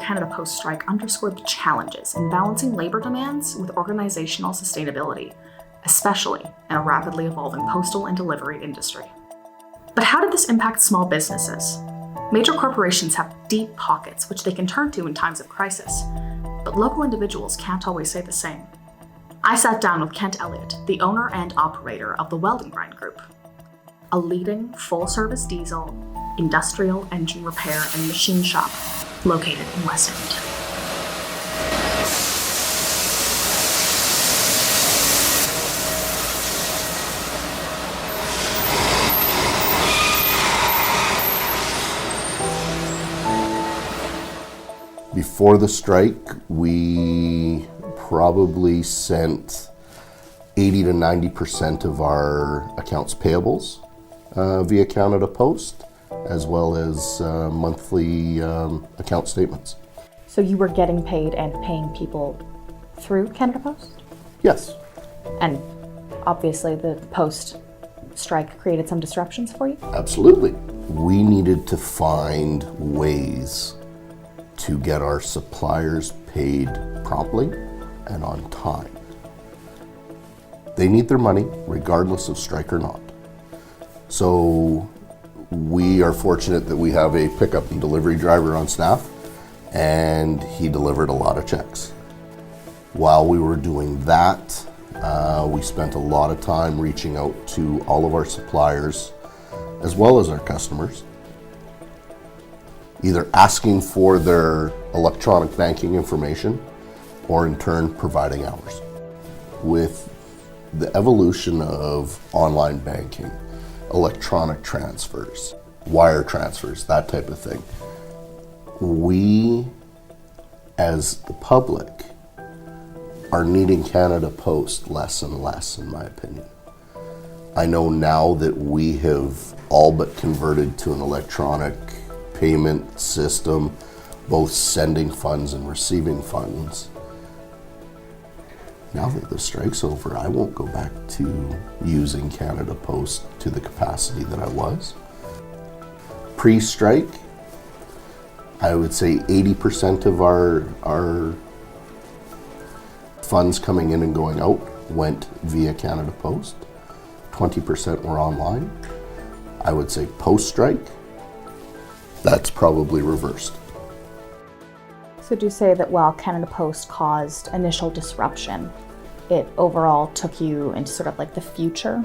Canada Post strike underscored the challenges in balancing labor demands with organizational sustainability, especially in a rapidly evolving postal and delivery industry. But how did this impact small businesses? Major corporations have deep pockets which they can turn to in times of crisis, but local individuals can't always say the same. I sat down with Kent Elliott, the owner and operator of the Weldangrind Group, a leading full-service diesel, industrial engine repair and machine shop located in West End. Before the strike, we probably sent 80 to 90% of our accounts payables via Canada Post, as well as monthly account statements. So you were getting paid and paying people through Canada Post? Yes. And obviously the Post strike created some disruptions for you? Absolutely. We needed to find ways to get our suppliers paid promptly and on time. They need their money regardless of strike or not. So we are fortunate that we have a pickup and delivery driver on staff, and he delivered a lot of checks. While we were doing that, we spent a lot of time reaching out to all of our suppliers as well as our customers, either asking for their electronic banking information or in turn providing ours. With the evolution of online banking, electronic transfers, wire transfers, that type of thing, we as the public are needing Canada Post less and less, in my opinion. I know now that we have all but converted to an electronic payment system, both sending funds and receiving funds. Now that the strike's over, I won't go back to using Canada Post to the capacity that I was. Pre-strike, I would say 80% of our funds coming in and going out went via Canada Post. 20% were online. I would say post-strike, that's probably reversed. So do you say that while Canada Post caused initial disruption, it overall took you into sort of like the future?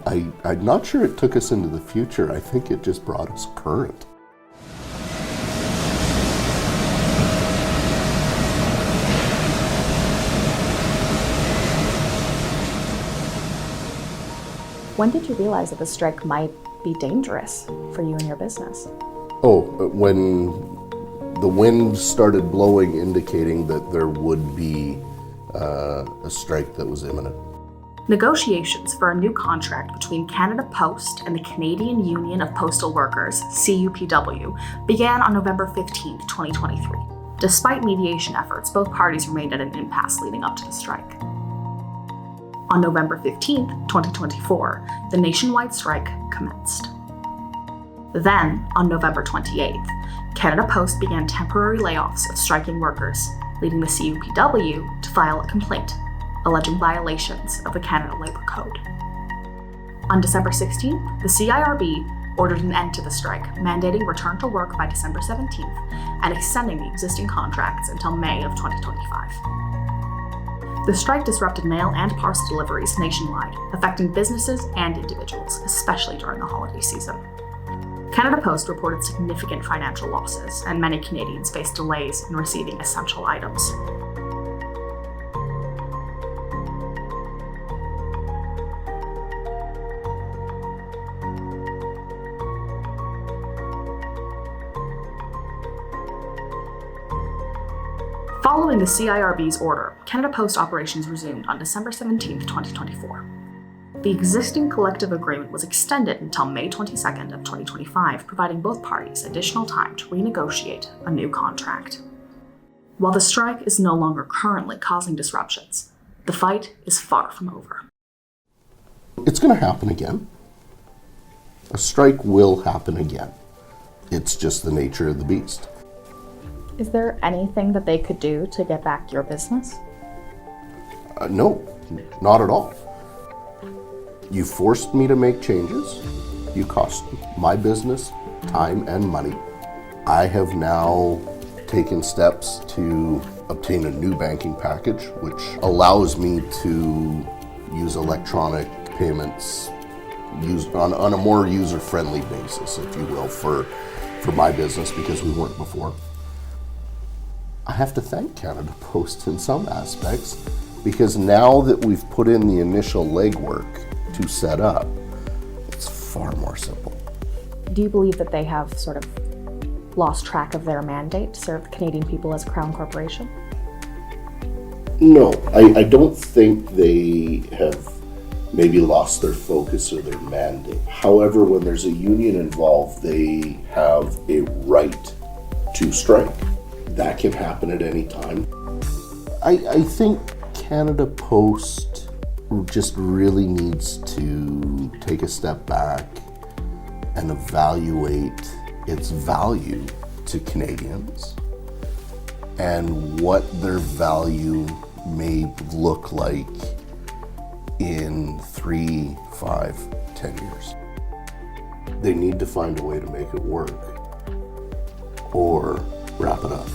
I'm not sure it took us into the future. I think it just brought us current. When did you realize that the strike might be dangerous for you and your business? When the wind started blowing, indicating that there would be a strike that was imminent. Negotiations for a new contract between Canada Post and the Canadian Union of Postal Workers, CUPW, began on November 15, 2023. Despite mediation efforts, both parties remained at an impasse leading up to the strike. On November 15, 2024, the nationwide strike commenced. Then, on November 28th, Canada Post began temporary layoffs of striking workers, leading the CUPW to file a complaint alleging violations of the Canada Labour Code. On December 16th, the CIRB ordered an end to the strike, mandating return to work by December 17th and extending the existing contracts until May of 2025. The strike disrupted mail and parcel deliveries nationwide, affecting businesses and individuals, especially during the holiday season. Canada Post reported significant financial losses, and many Canadians faced delays in receiving essential items. Following the CIRB's order, Canada Post operations resumed on December 17, 2024. The existing collective agreement was extended until May 22nd of 2025, providing both parties additional time to renegotiate a new contract. While the strike is no longer currently causing disruptions, the fight is far from over. It's going to happen again. A strike will happen again. It's just the nature of the beast. Is there anything that they could do to get back your business? No, not at all. You forced me to make changes. You cost my business time and money. I have now taken steps to obtain a new banking package, which allows me to use electronic payments on a more user-friendly basis, if you will, for my business, because we weren't before. I have to thank Canada Post in some aspects, because now that we've put in the initial legwork to set up, it's far more simple. Do you believe that they have sort of lost track of their mandate to serve the Canadian people as a Crown corporation? No, I don't think they have maybe lost their focus or their mandate. However, when there's a union involved, they have a right to strike. That can happen at any time. I think Canada Post just really needs to take a step back and evaluate its value to Canadians and what their value may look like in 3, 5, 10 years. They need to find a way to make it work or wrap it up.